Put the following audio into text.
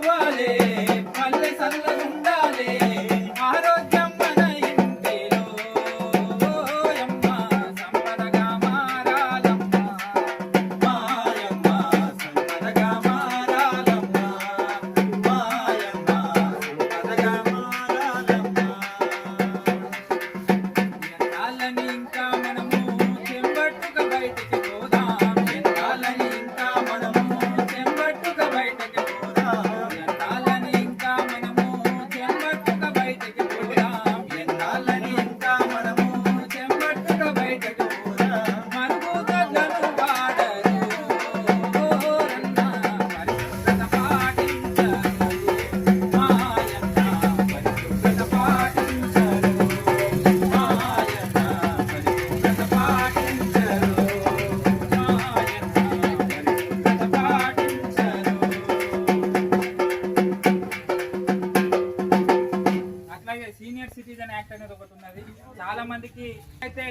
నవ్వాలే పల్లె సల్లగుండాలే ఆరోగ్యం మన ఇంటిలో యమ్మ సంపదగా మారాలమ్మ మాయమ్మ సంపదగా మారాలమ్మ మాయమ్మ సంపదగా మారాలమ్మ ఎన్నాళ్ళని ఇంకా మనము చెంబట్టుగా బయటికి పోదాం ఎన్నాళ్ళని ఇంకా మనము చెంబట్టుగా బయటికి పోదాం ఎన్నాళ్ళని ఇంకా మనము చెంబట్టుగా బయటికి పోదాం ఎన్నాళ్ళని ఇంకా మనము చెంబట్టుగా బయటికి పోదాం మరుగుదొడ్లను వాడరు ఓరన్న పరిశుభ్రత పాటించరు మాయన్న పరిశుభ్రత పాటించరు మాయన్న పరిశుభ్రత పాటించరు మాయన్న పరిశుభ్రత పాటించరు. అట్లాగే సీనియర్ సిటిజన్ యాక్ట్ అనేది ఒకటి ఉన్నది. చాలా మందికి అయితే